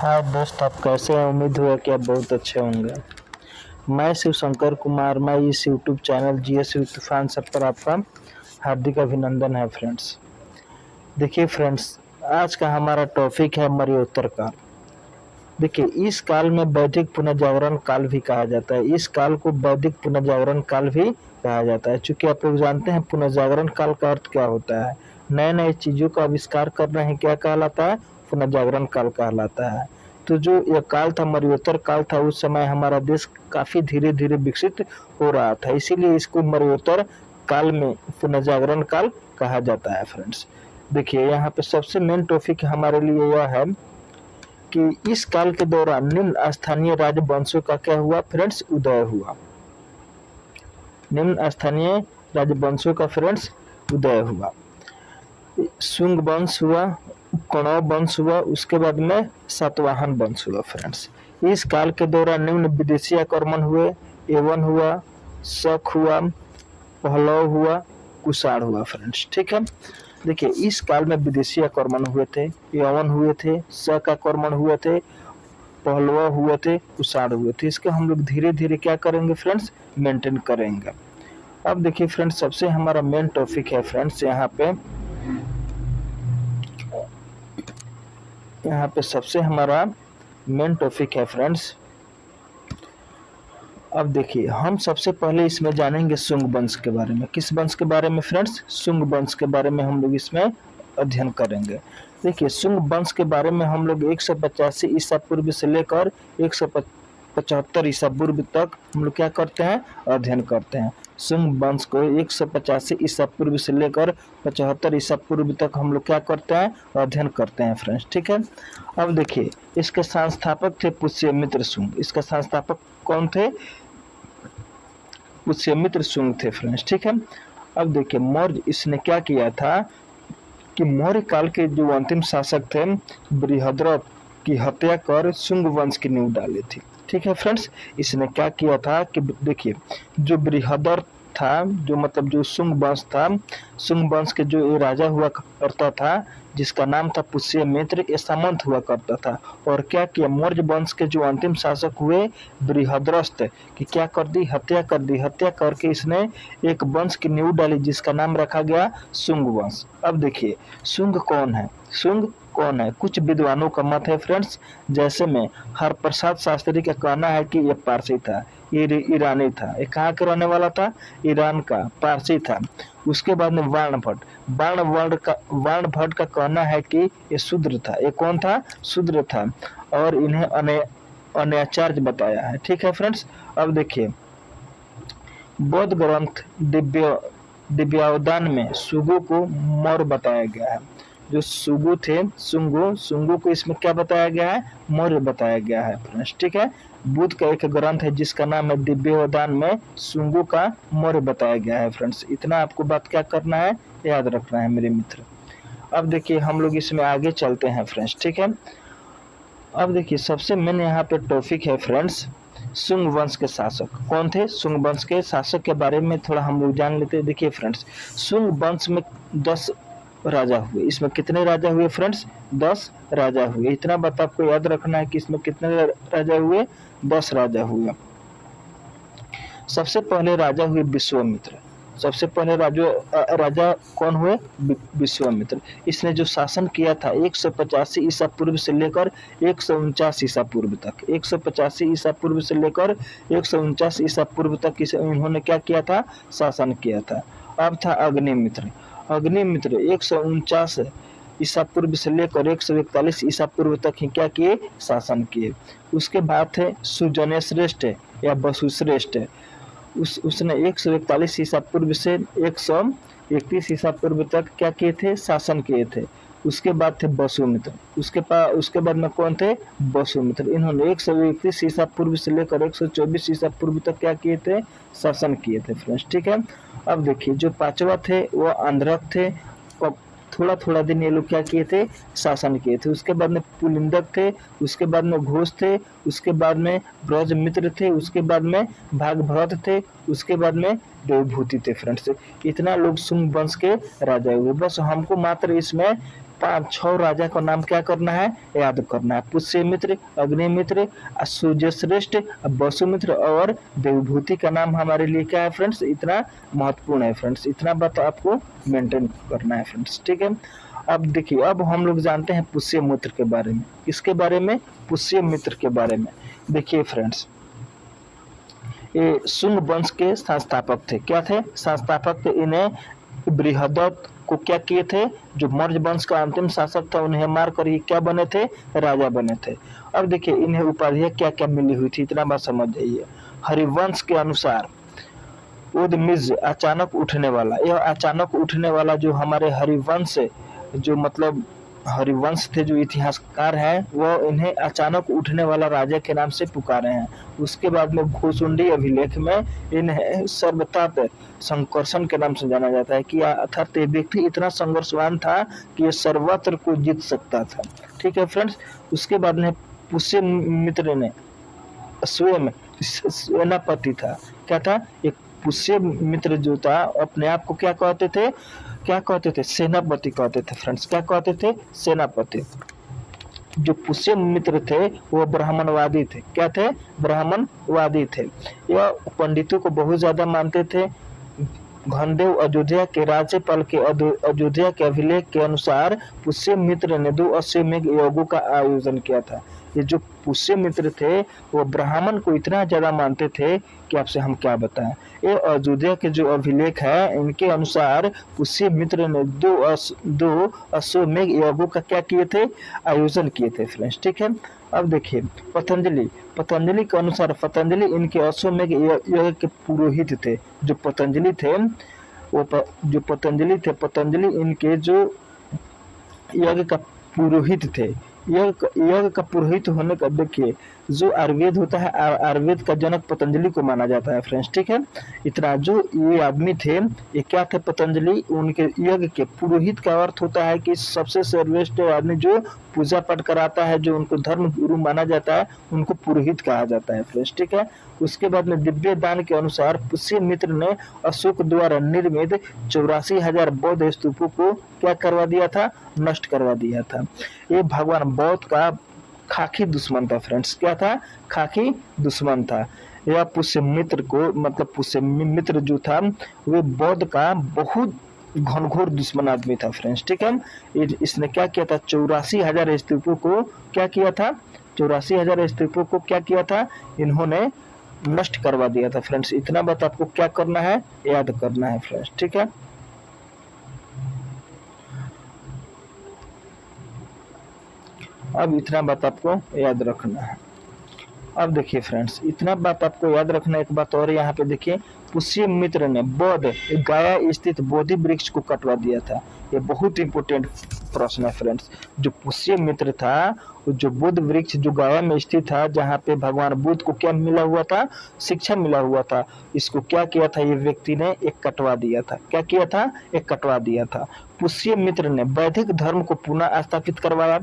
हाय दोस्त, आप कैसे हैं? उम्मीद हुआ कि आप बहुत अच्छे होंगे। मैं शिव शंकर कुमार। मैं इस यूट्यूब चैनल जीएस तूफान सब पर आपका हार्दिक अभिनंदन है फ्रेंड्स। देखिए फ्रेंड्स, आज का हमारा टॉपिक है मरणोत्तर काल। देखिए, इस काल में वैदिक पुनर्जागरण काल भी कहा जाता है। इस काल को वैदिक पुनर्जागरण काल भी कहा जाता है। चूंकि आप लोग जानते हैं पुनर्जागरण काल का अर्थ क्या होता है। नए नए चीजों का आविष्कार कर रहे हैं, क्या कहलाता है? पुनर्जागरण काल कहलाता है। तो जो यह काल था, मरणोत्तर काल था, उस समय हमारा देश काफी धीरे धीरे विकसित हो रहा था, इसीलिए इसको मरणोत्तर काल में पुनर्जागरण काल कहा जाता है फ्रेंड्स। देखिए, यहाँ पे सबसे मेन टॉपिक हमारे लिए यह है कि इस काल के दौरान निम्न स्थानीय राजवंशों का क्या हुआ फ्रेंड्स? उदय हुआ। निम्न स्थानीय राजवंशों का फ्रेंड्स उदय हुआ। शुंग वंश हुआ, कणव वंश हुआ, उसके बाद में सातवाहन वंश हुआ फ्रेंड्स। इस काल के दौरान निम्न विदेशी आक्रमण हुए। एवन हुआ, शक हुआ, पहलव हुआ, कुषाण हुआ फ्रेंड्स। ठीक है, देखिए, इस काल में विदेशी आक्रमण हुए थे, यवन हुए थे, शक आक्रमण हुए थे, पहलवा हुए थे, कुषाण हुए थे। इसके हम लोग धीरे धीरे क्या करेंगे फ्रेंड्स? मेंटेन करेंगे। अब देखिए फ्रेंड्स, सबसे हमारा मेन टॉपिक है फ्रेंड्स, यहाँ पे सबसे हमारा मेन टॉपिक है फ्रेंड्स। अब देखिए, हम सबसे पहले इसमें जानेंगे शुंग वंश के बारे में। किस वंश के बारे में फ्रेंड्स? शुंग वंश के बारे में हम लोग इसमें अध्ययन करेंगे। देखिए, शुंग वंश के बारे में हम लोग 185 ईसा पूर्व से लेकर 175 ईसा पूर्व तक हम लोग क्या करते हैं? अध्ययन करते हैं। शुंग वंश को 185 ईसा पूर्व से लेकर 75 ईसा पूर्व तक हम लोग क्या करते हैं? अध्ययन करते हैं फ्रेंड्स। ठीक है, अब देखिए, इसके संस्थापक थे पुष्यमित्र शुंग। इसका संस्थापक कौन थे? पुष्यमित्र शुंग थे फ्रेंड्स। ठीक है, अब देखिए, मौर्य इसने क्या किया था कि मौर्य काल के जो अंतिम शासक थे बृहद्रथ की हत्या कर शुंग वंश की नींव डाली थी। ठीक है फ्रेंड्स, इसने क्या किया था कि देखिए, जो बृहद्रथ था, जो मतलब जो शुंग वंश था, शुंग वंश के जो राजा हुआ करता था, जिसका नाम था पुष्यमित्र, ये सामंत हुआ करता था। और क्या किया, मौर्य वंश के जो अंतिम शासक हुए बृहद्रथ की क्या कर दी? हत्या कर दी। हत्या करके इसने एक वंश की नींव डाली, जिसका नाम रखा गया शुंग वंश। अब देखिए, शुंग कौन है? शुंग कौन है? कुछ विद्वानों का मत है फ्रेंड्स, जैसे में हरप्रसाद शास्त्री का कहना है कि ये पारसी था, ये ईरानी था। ये कहाँ के रहने वाला था? ईरान का, पारसी था। उसके बाद में वाण भट्ट का कहना है कि ये शूद्र था। ये कौन था? शूद्र था, और इन्हें अनाचार्य बताया है। ठीक है फ्रेंड्स, अब देखिए, बौद्ध ग्रंथ दिव्यावदान में सुगु को मौर्य बताया गया है। जो सुगु थे, सुंगु को इसमें क्या बताया गया है? मौर्य बताया गया है फ्रेंड्स। ठीक है, बुद्ध का एक ग्रंथ है जिसका नाम है दिव्यावदान में सुंगु का मौर्य बताया गया है फ्रेंड्स। इतना आपको बात क्या करना है? याद रखना है मेरे मित्र। अब देखिए, हम लोग इसमें आगे चलते हैं फ्रेंड्स। ठीक है, अब देखिए, सबसे मेन यहाँ पे टॉपिक है फ्रेंड्स, शुंग वंश के शासक कौन थे? शुंग वंश के शासक के बारे में थोड़ा हम लोग जान लेते हैं। देखिए फ्रेंड्स, शुंग वंश में 10 राजा हुए। इसमें कितने राजा हुए फ्रेंड्स? 10 राजा हुए। इतना बात आपको याद रखना है कि इसमें कितने राजा हुए? 10 राजा हुए। सबसे पहले राजा हुए विश्वामित्र। सबसे पहले राजा कौन हुए? विश्वामित्र। इसने जो शासन किया था 185 ईसा पूर्व से लेकर 149 ईसा पूर्व तक, 185 ईसा पूर्व से लेकर 149 ईसा पूर्व तक इन्होंने क्या किया था? शासन किया था। अब था अग्निमित्र। अग्निमित्र 149 ईसा पूर्व से लेकर 141 ईसा पूर्व तक ही क्या किए? शासन किए। उसके बाद थे सुजन श्रेष्ठ या वसुश्रेष्ठ। उसने 141 ईसा पूर्व से 131 ईसा पूर्व तक क्या किए थे? शासन किए थे। उसके बाद थे वसुमित्र। उसके बाद में कौन थे? वसुमित्र। इन्होंने 131 ईसा पूर्व से लेकर 124 ईसा पूर्व तक क्या किए थे? शासन किए थे फ्रेंड्स। ठीक है, अब देखिए, जो पांचवा थे वो अंधरक थे। थोड़ा थोड़ा दिन ये लोग क्या किए थे? शासन किए थे। उसके बाद में पुलिंदक थे, उसके बाद में घोष थे, उसके बाद में ब्रजमित्र थे, उसके बाद में भागभरत थे, उसके बाद में देवभूति थे फ्रेंड्स। इतना लोग शुंग वंश के राजा हुए। बस हमको मात्र इसमें 5-6 राजा का नाम क्या करना है, याद करना है। पुष्यमित्र, अग्निमित्र, सूर्यश्रेष्ठ, वसुमित्र और देवभूति का नाम हमारे लिए क्या है फ्रेंड्स, इतना महत्वपूर्ण है फ्रेंड्स, इतना बात आपको मेंटेन करना है फ्रेंड्स, ठीक है। अब देखिए, अब हम लोग जानते हैं पुष्यमित्र के बारे में। किसके बारे में, पुष्यमित्र के बारे में। देखिए फ्रेंड्स, ये शुंग वंश के संस्थापक थे। क्या थे, संस्थापक थे। इन्हें बृहदत्त को क्या किए थे, जो मौर्य वंश का अंतिम शासक था, उन्हें मारकर ये क्या बने थे, राजा बने थे। अब देखिए, इन्हें उपाधियां क्या क्या मिली हुई थी, इतना बात समझ जाइए। हरिवंश के अनुसार उदमिज, अचानक उठने वाला, यह अचानक उठने वाला जो हमारे हरिवंश, जो मतलब हरिवंश थे, जो इतिहासकार हैं, वो इन्हें अचानक उठने वाला राजा के नाम से पुकारे हैं। उसके बाद में घोसुंडी अभिलेख में इन्हें सर्वतात संकर्षण के नाम से जाना जाता है, कि अर्थात ये व्यक्ति इतना संघर्षवान था कि ये सर्वत्र को जीत सकता था, ठीक है फ्रेंड्स। उसके बाद में पुष्यमित्र ने स्वयं सेनापति था। क्या था, एक पुष्यमित्र जो था अपने आप को क्या कहते थे, क्या कहते थे, सेनापति कहते थे फ्रेंड्स। क्या कहते थे, सेनापति। जो पुष्यमित्र थे वो ब्राह्मणवादी थे। क्या थे, ब्राह्मणवादी थे। यह पंडितों को बहुत ज्यादा मानते थे। घनदेव अयोध्या के राज्यपाल के अयोध्या के अभिलेख के अनुसार पुष्यमित्र ने 2 अश्वमेध यज्ञों का आयोजन किया था। ये जो पुष्यमित्र थे वो ब्राह्मण को इतना ज्यादा मानते थे कि आपसे हम क्या बताएं। ये अयोध्या के जो अभिलेख है, इनके अनुसार पुष्यमित्र ने 2 अश्वमेध यज्ञों का क्या किए थे, आयोजन किए थे फ्रेंड्स, ठीक है। अब देखिए, पतंजलि के अनुसार, पतंजलि इनके अश्वमेध यज्ञ के पुरोहित थे। जो पतंजलि थे वो पतंजलि इनके जो यज्ञ का पुरोहित थे। यज्ञ का पुरोहित होने का, देखिए, जो आयुर्वेद होता है, आयुर्वेद का जनक पतंजलि को माना जाता है फ्रेंड्स, ठीक है। इतना जो ये आदमी थे, ये क्या थे, पतंजलि, उनके यज्ञ के पुरोहित का अर्थ होता है कि सबसे श्रेष्ठ आदमी जो पूजा पाठ कराता है, जो उनको धर्म गुरु माना जाता है, उनको पुरोहित कहा जाता है फ्रेंड्स, ठीक है। उसके बाद में दिव्य दान के अनुसार पुष्यमित्र ने अशोक द्वारा निर्मित 84,000 बौद्ध स्तूपों को क्या करवा दिया था, नष्ट करवा दिया था। ये भगवान बौद्ध का खाकी दुश्मन था फ्रेंड्स। क्या था, खाकी दुश्मन था। यह पुष्यमित्र को, मतलब पुष्यमित्र जो था, वे बौद्ध का बहुत घनघोर दुश्मन आदमी था फ्रेंड्स, ठीक है। इसने क्या किया था, 84,000 स्तूपों को क्या किया था, 84,000 स्तूपों को क्या किया था, इन्होंने नष्ट करवा दिया था फ्रेंड्स। इतना बात आपको क्या करना है, याद करना है फ्रेंड्स, ठीक है। अब इतना बात आपको याद रखना है। अब देखिए फ्रेंड्स, इतना बात आपको याद रखना। एक बात और यहाँ पे देखिए, पुष्यमित्र ने बौद्ध गया स्थित बोधि वृक्ष को कटवा दिया था। ये बहुत इंपॉर्टेंट प्रश्न है फ्रेंड्स। जो पुष्यमित्र था, जो बुद्ध वृक्ष जो गया में स्थित था, जहाँ पे भगवान बुद्ध को क्या मिला हुआ था, शिक्षा मिला हुआ था, इसको क्या किया था, ये व्यक्ति ने एक कटवा दिया था। क्या किया था, एक कटवा दिया था। पुष्यमित्र ने वैदिक धर्म को पुनः स्थापित करवाया।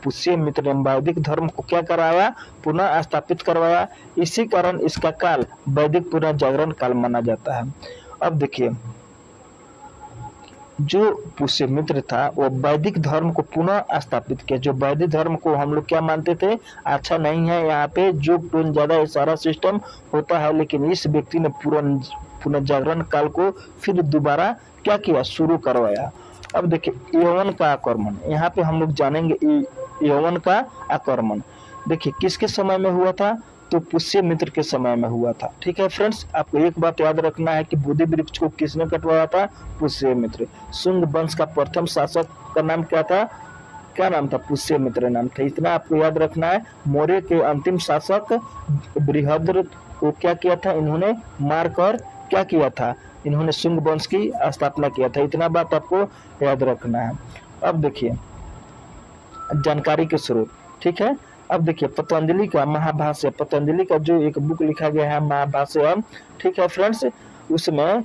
पुष्यमित्र ने वैदिक धर्म को क्या कराया, पुनः स्थापित करवाया। इसी कारण इसका काल वैदिक पुनर्जागरण काल माना जाता है। अब देखिए, जो पुष्यमित्र था वो वैदिक धर्म को पुनः स्थापित किया। जो वैदिक धर्म को हम लोग क्या मानते थे, अच्छा नहीं है, यहाँ पे जो टोन ज्यादा सारा सिस्टम होता है, लेकिन इस व्यक्ति ने पुनर्जागरण काल को फिर दोबारा क्या किया, शुरू करवाया। अब देखिए, यवन का आक्रमण, यहाँ पे हम लोग जानेंगे यवन का आक्रमण। देखिए किसके समय में हुआ था, तो पुष्यमित्र के समय में हुआ था, ठीक है फ्रेंड्स। आपको एक बात याद रखना है कि बोधि वृक्ष को किसने कटवाया था, पुष्यमित्र। शुंग वंश का प्रथम शासक का नाम क्या था, क्या नाम था, पुष्यमित्र नाम था। इतना आपको याद रखना है। मौर्य के अंतिम शासक बृहद्रथ को क्या किया था, इन्होंने मारकर क्या किया था, इन्होंने शुंग वंश की स्थापना किया था। इतना बात आपको याद रखना है। अब देखिए जानकारी के स्रोत, ठीक है। अब देखिए पतंजलि का महाभाष्य, पतंजलि का जो एक बुक लिखा गया है महाभाष्य, ठीक है फ्रेंड्स, उसमें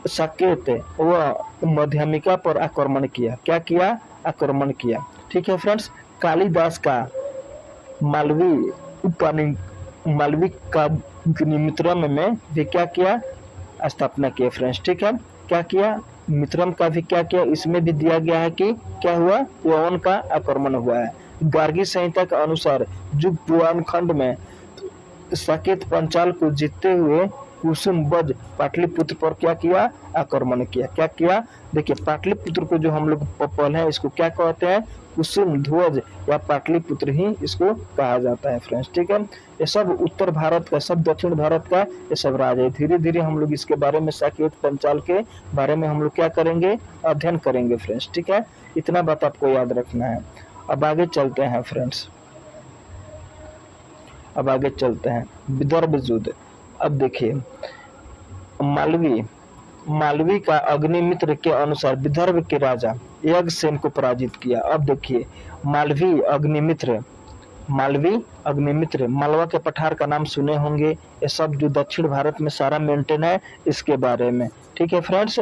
साकेत व मध्यमिका पर आक्रमण किया। क्या किया, आक्रमण किया, ठीक है फ्रेंड्स। कालिदास का मालवी का निमित्रम में भी क्या किया, स्थापना किया फ्रेंड्स, ठीक है। क्या किया, मित्रम का भी क्या किया, इसमें भी दिया गया है कि क्या हुआ, यवन का आक्रमण हुआ है। गार्गी संहिता के अनुसार जुग पुराण खंड में साकेत पंचाल को जीतते हुए कुसुम बज पाटलिपुत्र पर क्या किया, आक्रमण किया। क्या किया, देखिए पाटलिपुत्र को जो हम लोग पहले हैं इसको क्या कहते हैं, कुसुम ध्वज या पाटलिपुत्र ही इसको कहा जाता है फ्रेंड्स। ठीक है, ये सब उत्तर भारत का, सब दक्षिण भारत का ये सब राज है। धीरे धीरे हम लोग इसके बारे में, साकेत पंचाल के बारे में हम लोग क्या करेंगे, अध्ययन करेंगे फ्रेंड्स। ठीक है, इतना बात आपको याद रखना है। अब आगे चलते हैं फ्रेंड्स, अब आगे चलते हैं विदर्भ युद्ध। अब देखिए मालवी का अग्निमित्र के अनुसार विदर्भ के राजा यज्ञसेन को पराजित किया। अब देखिए मालवी अग्निमित्र मालवा के पठार का नाम सुने होंगे, ये सब जो दक्षिण भारत में सारा मेंटेन है इसके बारे में। ठीक है फ्रेंड्स,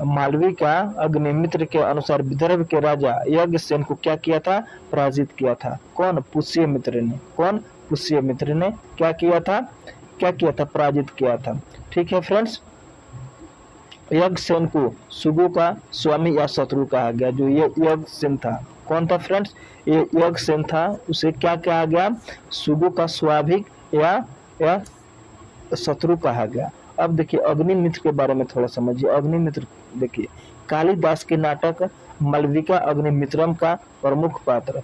मालवी का अग्निमित्र के अनुसार विदर्भ के राजा यज्ञसेन को क्या किया था, पराजित किया था। कौन, पुष्यमित्र ने। कौन, पुष्यमित्र ने क्या किया था, पराजित किया था। ठीक है फ्रेंड्स, यज्ञसेन को सुगु का स्वामी या शत्रु कहा गया। जो ये यज्ञसेन था, कौन था फ्रेंड्स, ये यज्ञसेन था, उसे क्या कहा गया, सुगु का स्वाभिक या शत्रु कहा गया। अब देखिए अग्निमित्र के बारे में थोड़ा समझिए। अग्निमित्र देखिए कालिदास के नाटक मालविका अग्निमित्रम का प्रमुख पात्र।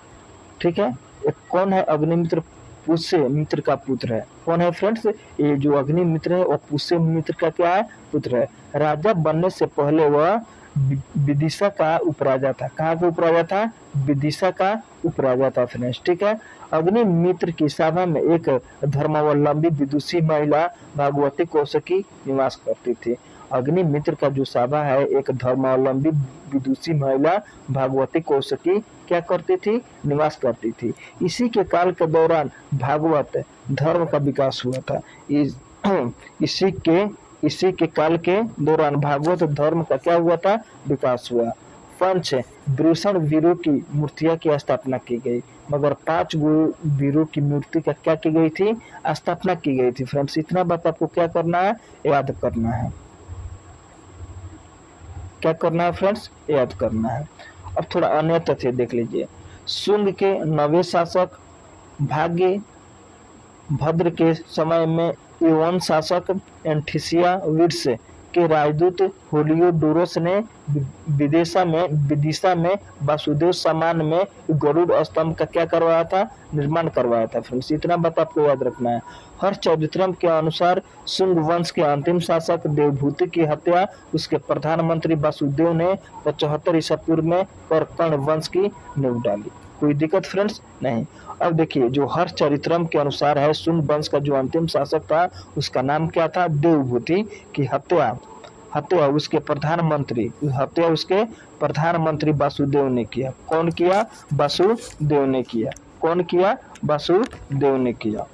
ठीक है, एक कौन है अग्निमित्र, पुष्यमित्र का पुत्र है। कौन है फ्रेंड्स, ये जो अग्निमित्र है वो पुष्यमित्र का क्या है, पुत्र है। राजा बनने से पहले वह विदिशा का उपराजा था। कहाँ का उपराजा था, विदिशा का उपराजा था फ्रेंड्स। ठीक है, अग्निमित्र की सभा में एक धर्मावलंबी विदुषी महिला भागवती कौशिकी निवास करती थी। अग्निमित्र का जो सभा है, एक धर्मावलंबी विदुषी महिला भागवती कौशिकी क्या करती थी, निवास करती थी। इसी के काल के दौरान भागवत धर्म का विकास हुआ था। इसी के काल के दौरान भागवत धर्म का क्या हुआ था, विकास हुआ। पंच वृषण वीरों की मूर्तियां की स्थापना की गई, मगर 5 वीरों की मूर्ति का क्या की गई थी, स्थापना की गई थी फ्रेंड्स। इतना बात आपको क्या करना है, याद करना है। क्या करना है फ्रेंड्स, याद करना है। अब थोड़ा अन्य तथ्य देख लीजिए। शुंग के 9वें शासक भाग्य भद्र के समय में यवन शासक एंटिसिया विड्स के राजदूत होलियोडोरस ने विदिशा में वासुदेव सामान में गरुड़ स्तंभ का क्या करवाया था, निर्माण करवाया था फ्रेंड्स। इतना बात आपको याद रखना है। हर्षचरित्रम के अनुसार शुंग वंश के अंतिम शासक देवभूति की हत्या उसके प्रधानमंत्री वासुदेव ने 75 ईसा पूर्व में कर कर्ण वंश की नींव डाली। कोई दिक्कत फ्रेंड्स नहीं। अब देखिए जो हर्षचरित्रम के अनुसार है, शुंग वंश का जो अंतिम शासक था उसका नाम क्या था, देवभूति की हत्या उसके प्रधानमंत्री वासुदेव ने किया। कौन किया, वासुदेव ने किया। कौन किया, वासुदेव ने किया।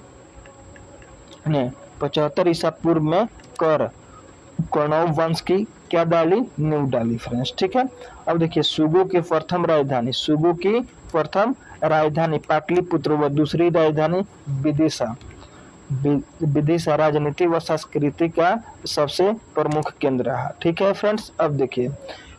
75 ईसा पूर्व में कौरव वंश की क्या डाली, नींव डाली फ्रेंड्स। ठीक है, अब देखिए सुगु की प्रथम राजधानी पाटलिपुत्र व दूसरी राजधानी विदिशा राजनीति व संस्कृति का सबसे प्रमुख केंद्र रहा। ठीक है फ्रेंड्स, अब देखिए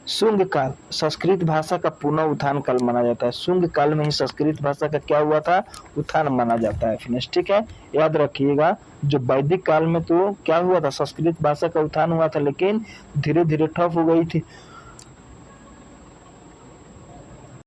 शुंग काल संस्कृत भाषा का पुनः उत्थान काल माना जाता है। शुंग काल में ही संस्कृत भाषा का क्या हुआ था, उत्थान माना जाता है फ्रेंड्स। ठीक है, याद रखिएगा जो वैदिक काल में तो क्या हुआ था, संस्कृत भाषा का उत्थान हुआ था, लेकिन धीरे धीरे ठप हो गई थी।